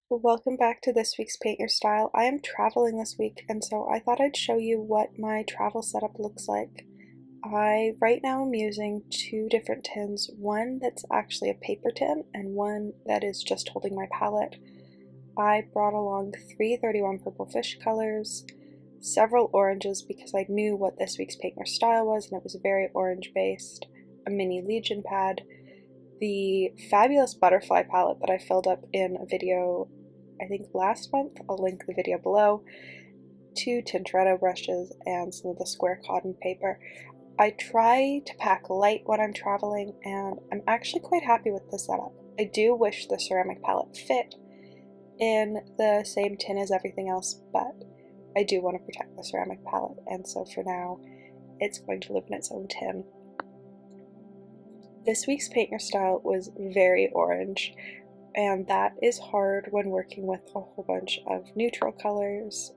Welcome back to this week's Paint Your Style. I am traveling this week, and so I thought I'd show you what my travel setup looks like. Right now am using two different tins, one that's actually a paper tin and one that is just holding my palette. I brought along 331 purple fish colors, several oranges because I knew what this week's Paint Your Style was and it was very orange based, a mini Legion pad, the fabulous butterfly palette that I filled up in a video I think last month, I'll link the video below, two Tintoretto brushes, and some of the square cotton paper. I try to pack light when I'm traveling, and I'm actually quite happy with the setup. I do wish the ceramic palette fit in the same tin as everything else, but I do want to protect the ceramic palette, and so for now, it's going to live in its own tin. This week's Paint Your Style was very orange, and that is hard when working with a whole bunch of neutral colors,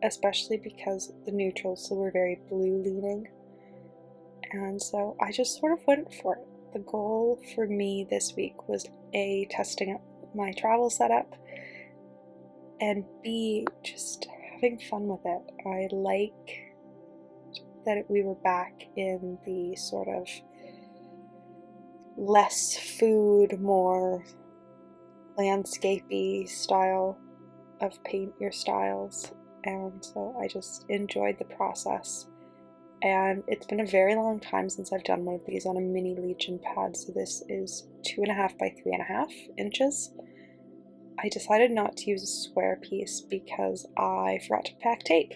especially because the neutrals were very blue leaning. And so I just sort of went for it. The goal for me this week was A, testing up my travel setup, and B, just having fun with it. I like that we were back in the sort of less food, more landscapey style of Paint Your Styles, and so I just enjoyed the process. And it's been a very long time since I've done one of these on a mini Legion pad, so this is 2.5 by 3.5 inches. I decided not to use a square piece because I forgot to pack tape,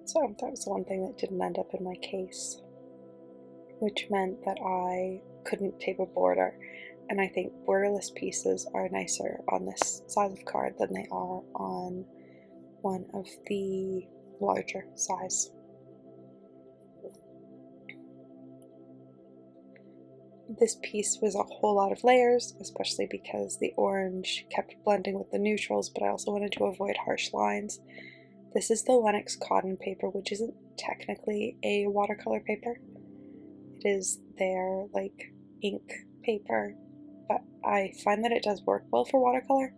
so that was the one thing that didn't end up in my case, which meant that I couldn't tape a border. And I think borderless pieces are nicer on this size of card than they are on one of the larger size. This piece was a whole lot of layers, especially because the orange kept blending with the neutrals, but I also wanted to avoid harsh lines. This is the Lenox cotton paper, which isn't technically a watercolor paper. It is their like ink paper, but I find that it does work well for watercolor,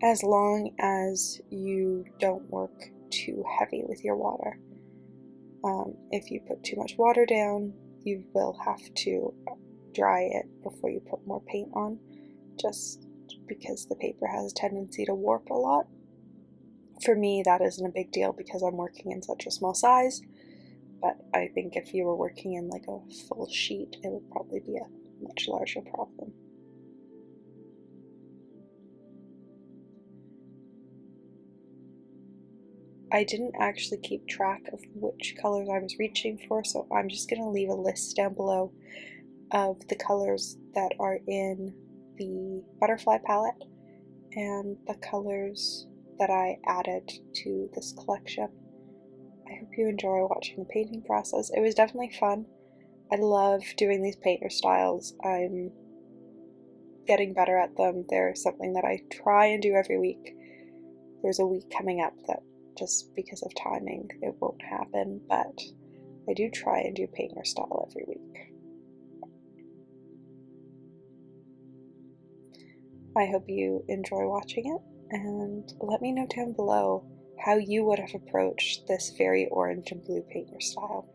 as long as you don't work too heavy with your water. If you put too much water down, you will have to dry it before you put more paint on, just because the paper has a tendency to warp a lot. For me, that isn't a big deal because I'm working in such a small size, but I think if you were working in like a full sheet, it would probably be a much larger problem. I didn't actually keep track of which colors I was reaching for, so I'm just going to leave a list down below of the colors that are in the butterfly palette and the colors that I added to this collection. I hope you enjoy watching the painting process. It was definitely fun. I love doing these Paint Your Styles. I'm getting better at them. They're something that I try and do every week. There's a week coming up that just because of timing it won't happen, but I do try and do Paint Your Style every week. I hope you enjoy watching it, and let me know down below how you would have approached this very orange and blue Paint Your Style.